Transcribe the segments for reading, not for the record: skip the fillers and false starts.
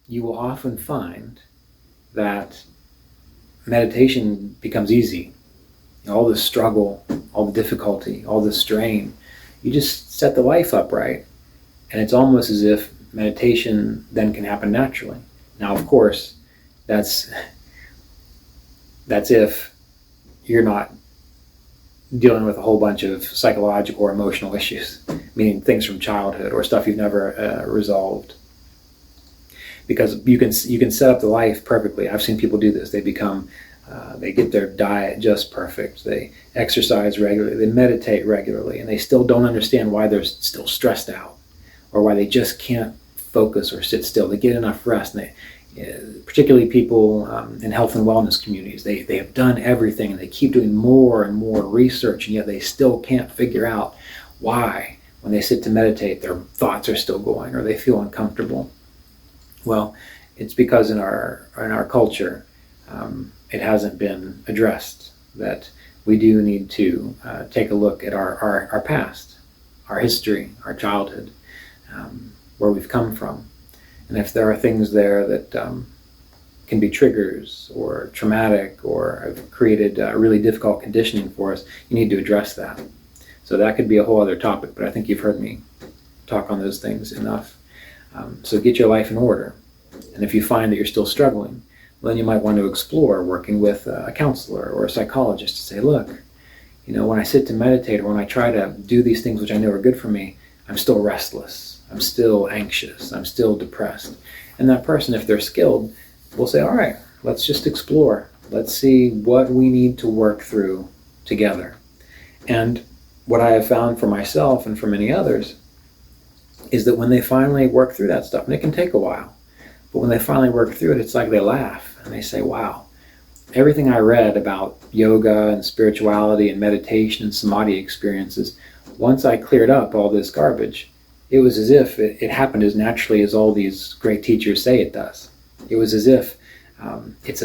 you will often find that meditation becomes easy. All the struggle, all the difficulty, all the strain, you just set the life up right, and it's almost as if meditation then can happen naturally. Now, of course, that's if you're not dealing with a whole bunch of psychological or emotional issues, meaning things from childhood or stuff you've never resolved. Because you can set up the life perfectly. I've seen people do this. They get their diet just perfect. They exercise regularly. They meditate regularly, and they still don't understand why they're still stressed out, or why they just can't focus or sit still. They get enough rest, and particularly people in health and wellness communities, they have done everything, and they keep doing more and more research, and yet they still can't figure out why, when they sit to meditate, their thoughts are still going, or they feel uncomfortable. Well, it's because in our culture, it hasn't been addressed that we do need to take a look at our past, our history, our childhood, where we've come from. And if there are things there that can be triggers or traumatic or have created really difficult conditioning for us, you need to address that. So that could be a whole other topic, but I think you've heard me talk on those things enough. So get your life in order. And if you find that you're still struggling, well, then you might want to explore working with a counselor or a psychologist to say, look, when I sit to meditate or when I try to do these things which I know are good for me, I'm still restless, I'm still anxious, I'm still depressed. And that person, if they're skilled, will say, all right, let's just explore. Let's see what we need to work through together. And what I have found for myself and for many others is that when they finally work through that stuff, and it can take a while, but when they finally work through it, it's like they laugh and they say, wow, everything I read about yoga and spirituality and meditation and samadhi experiences, once I cleared up all this garbage, it was as if it happened as naturally as all these great teachers say it does. It was as if it's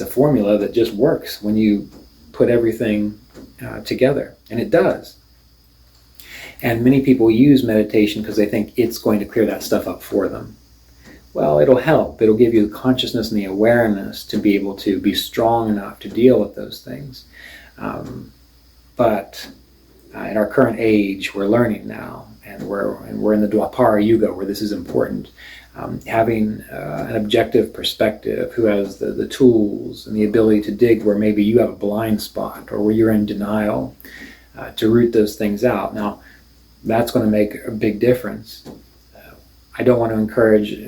a formula that just works when you put everything together, and it does. And many people use meditation because they think it's going to clear that stuff up for them. Well, it'll help. It'll give you the consciousness and the awareness to be able to be strong enough to deal with those things. But in our current age, we're learning now, and we're in the Dwapara Yuga where this is important. Having an objective perspective, who has the tools and the ability to dig where maybe you have a blind spot or where you're in denial, to root those things out. Now, that's going to make a big difference. I don't want to encourage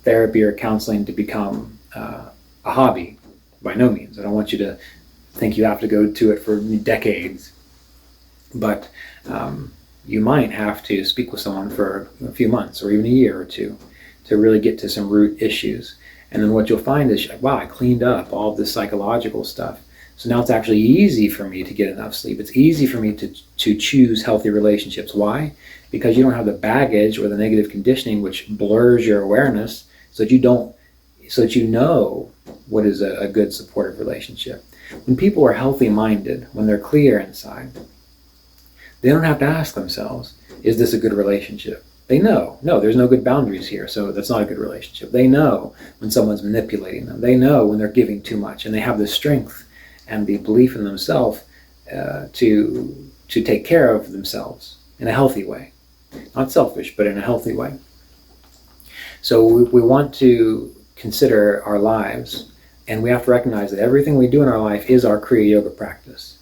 therapy or counseling to become a hobby, by no means. I don't want you to think you have to go to it for decades. But you might have to speak with someone for a few months or even a year or two to really get to some root issues. And then what you'll find is, wow, I cleaned up all of this psychological stuff. So now it's actually easy for me to get enough sleep. It's easy for me to choose healthy relationships. Why? Because you don't have the baggage or the negative conditioning which blurs your awareness, so that you know what is a good supportive relationship. When people are healthy-minded, when they're clear inside, they don't have to ask themselves, is this a good relationship? They know, no, there's no good boundaries here, so that's not a good relationship. They know when someone's manipulating them. They know when they're giving too much, and they have the strength and the belief in themselves to take care of themselves in a healthy way. Not selfish, but in a healthy way. So we want to consider our lives, and we have to recognize that everything we do in our life is our Kriya Yoga practice.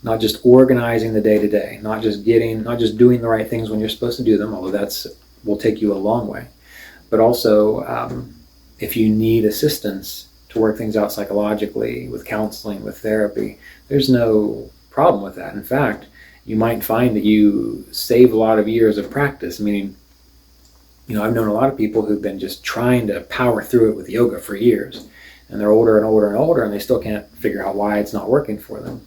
Not just organizing the day-to-day, not just doing the right things when you're supposed to do them, although that will take you a long way. But also, if you need assistance to work things out psychologically, with counseling, with therapy, there's no problem with that. In fact, you might find that you save a lot of years of practice, meaning, I've known a lot of people who've been just trying to power through it with yoga for years, and they're older and older and older, and they still can't figure out why it's not working for them,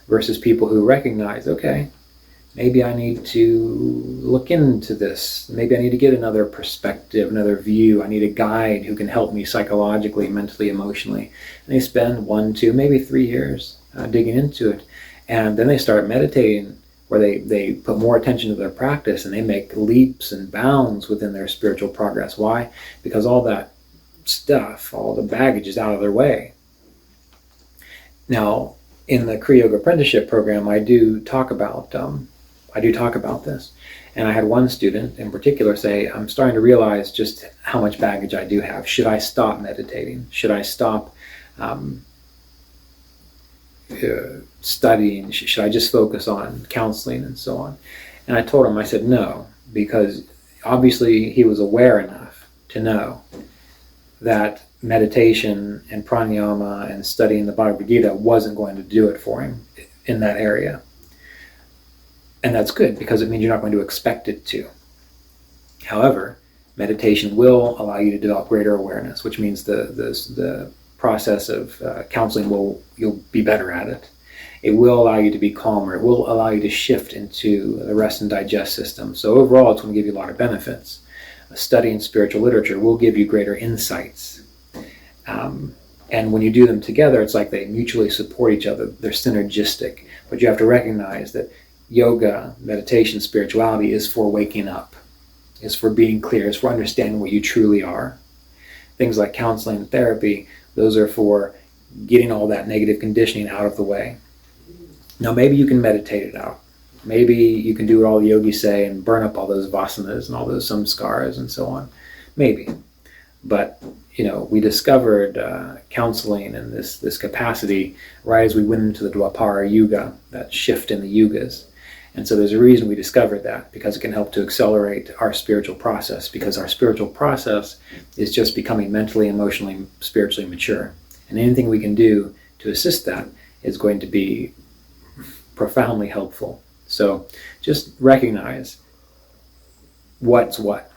versus people who recognize, okay, maybe I need to look into this. Maybe I need to get another perspective, another view. I need a guide who can help me psychologically, mentally, emotionally. And they spend 1, 2, maybe 3 years digging into it. And then they start meditating, where they put more attention to their practice, and they make leaps and bounds within their spiritual progress. Why? Because all that stuff, all the baggage is out of their way. Now, in the Kriya Yoga apprenticeship program, I do talk about this. And I had one student in particular say, I'm starting to realize just how much baggage I do have. Should I stop meditating? Should I stop studying? Should I just focus on counseling and so on? And I told him, I said, no, because obviously he was aware enough to know that meditation and pranayama and studying the Bhagavad Gita wasn't going to do it for him in that area. And that's good, because it means you're not going to expect it to. However, meditation will allow you to develop greater awareness, which means the process of counseling you'll be better at it. It will allow you to be calmer. It will allow you to shift into the rest and digest system. So overall, it's going to give you a lot of benefits. Studying spiritual literature will give you greater insights. And when you do them together, it's like they mutually support each other. They're synergistic. But you have to recognize that yoga, meditation, spirituality is for waking up, is for being clear, is for understanding what you truly are. Things like counseling and therapy, those are for getting all that negative conditioning out of the way. Now, maybe you can meditate it out. Maybe you can do what all the yogis say and burn up all those vasanas and all those samskaras and so on. Maybe. But, we discovered counseling and this capacity right as we went into the Dwapara Yuga, that shift in the yugas. And so there's a reason we discovered that, because it can help to accelerate our spiritual process, because our spiritual process is just becoming mentally, emotionally, spiritually mature. And anything we can do to assist that is going to be profoundly helpful. So just recognize what's what,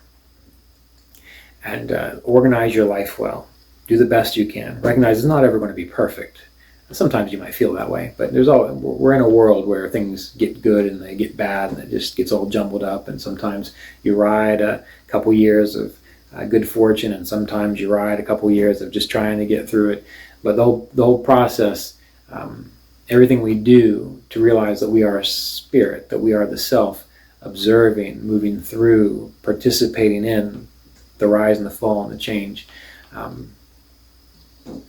and organize your life well. Do the best you can. Recognize it's not ever going to be perfect. Sometimes you might feel that way, but we're in a world where things get good and they get bad, and it just gets all jumbled up. And sometimes you ride a couple years of good fortune, and sometimes you ride a couple years of just trying to get through it. But the whole process, everything we do to realize that we are a spirit, that we are the self, observing, moving through, participating in the rise and the fall and the change.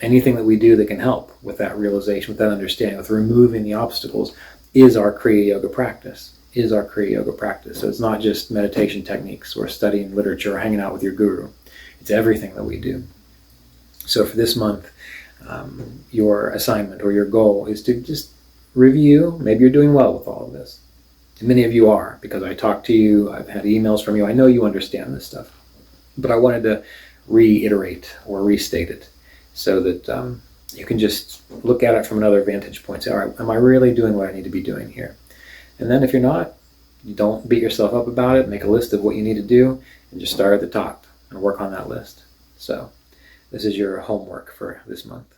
Anything that we do that can help with that realization, with that understanding, with removing the obstacles, is our Kriya Yoga practice. So it's not just meditation techniques or studying literature or hanging out with your guru. It's everything that we do. So for this month, your assignment or your goal is to just review. Maybe you're doing well with all of this. And many of you are, because I talk to you, I've had emails from you, I know you understand this stuff. But I wanted to reiterate or restate it, so that you can just look at it from another vantage point. Say, all right, am I really doing what I need to be doing here? And then if you're not, you don't beat yourself up about it. Make a list of what you need to do and just start at the top and work on that list. So this is your homework for this month.